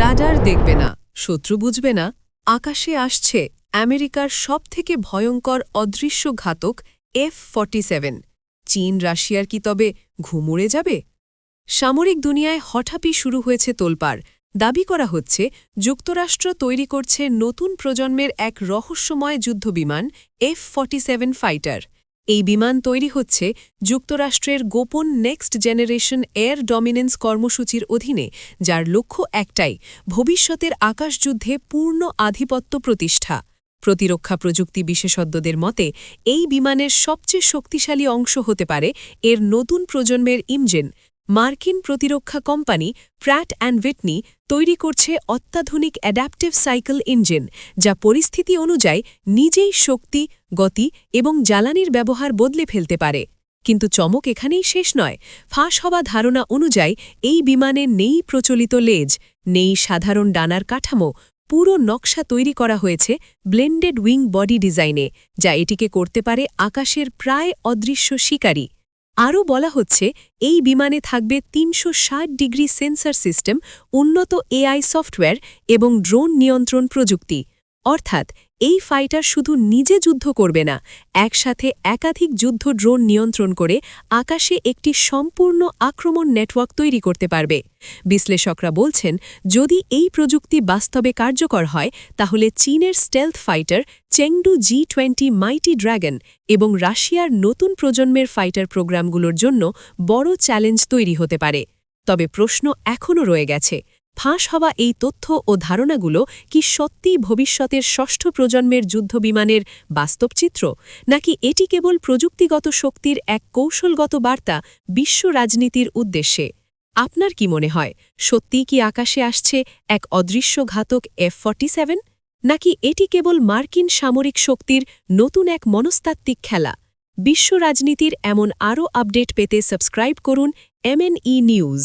Radar দেখবে না, শত্রু বুঝবে না, আকাশে আসছে আমেরিকার সবথেকে ভয়ঙ্কর অদৃশ্য ঘাতক F-47। চীন রাশিয়ার কি তবে ঘুম উড়ে যাবে? সামরিক দুনিয়ায় হঠাৎই শুরু হয়েছে তোলপাড়। দাবি করা হচ্ছে যুক্তরাষ্ট্র তৈরি করছে নতুন প্রজন্মের এক রহস্যময় যুদ্ধবিমান F-47 ফাইটার। এই বিমান তৈরি হচ্ছে যুক্তরাষ্ট্রের গোপন নেক্সট জেনারেশন এয়ার ডমিনেন্স কর্মসূচির অধীনে, যার লক্ষ্য একটাই, ভবিষ্যতের আকাশযুদ্ধে পূর্ণ আধিপত্য প্রতিষ্ঠা। প্রতিরক্ষা প্রযুক্তি বিশেষজ্ঞদের মতে এই বিমানের সবচেয়ে শক্তিশালী অংশ হতে পারে এর নতুন প্রজন্মের ইঞ্জিন। মার্কিন প্রতিরক্ষা কোম্পানি প্র্যাট অ্যান্ড উইটনি তৈরি করছে অত্যাধুনিক অ্যাডাপটিভ সাইকেল ইঞ্জিন, যা পরিস্থিতি অনুযায়ী নিজেই শক্তি, গতি এবং জ্বালানির ব্যবহার বদলে ফেলতে পারে। কিন্তু চমক এখানেই শেষ নয়। ফাঁস হওয়া ধারণা অনুযায়ী এই বিমানে নেই প্রচলিত লেজ, নেই সাধারণ ডানার কাঠামো। পুরো নকশা তৈরি করা হয়েছে ব্লেন্ডেড উইং বডি ডিজাইনে, যা এটিকে করতে পারে আকাশের প্রায় অদৃশ্য শিকারী। আরও বলা হচ্ছে এই বিমানে থাকবে ৩৬০ ডিগ্রি সেন্সর সিস্টেম, উন্নত এআই সফটওয়্যার এবং ড্রোন নিয়ন্ত্রণ প্রযুক্তি। অর্থাৎ এই ফাইটার শুধু নিজে যুদ্ধ করবে না, একসাথে একাধিক যুদ্ধ ড্রোন নিয়ন্ত্রণ করে আকাশে একটি সম্পূর্ণ আক্রমণ নেটওয়ার্ক তৈরি করতে পারবে। বিশ্লেষকরা বলছেন, যদি এই প্রযুক্তি বাস্তবে কার্যকর হয় তাহলে চীনের stealth fighter Chengdu G-20 মাইটি dragon এবং রাশিয়ার নতুন প্রজন্মের ফাইটার প্রোগ্রামগুলোর জন্য বড় চ্যালেঞ্জ তৈরি হতে পারে। তবে প্রশ্ন এখনও রয়ে গেছে, ফাঁস হওয়া এই তথ্য ও ধারণাগুলো কি সত্যিই ভবিষ্যতের ষষ্ঠ প্রজন্মের যুদ্ধবিমানের বাস্তব চিত্র, নাকি এটি কেবল প্রযুক্তিগত শক্তির এক কৌশলগত বার্তা বিশ্ব রাজনীতির উদ্দেশ্যে? আপনার কি মনে হয়, সত্যিই কি আকাশে আসছে এক অদৃশ্য ঘাতক F-47, নাকি এটি কেবল মার্কিন সামরিক শক্তির নতুন এক মনস্তাত্ত্বিক খেলা? বিশ্ব রাজনীতির এমন আরও আপডেট পেতে সাবস্ক্রাইব করুন MNE নিউজ।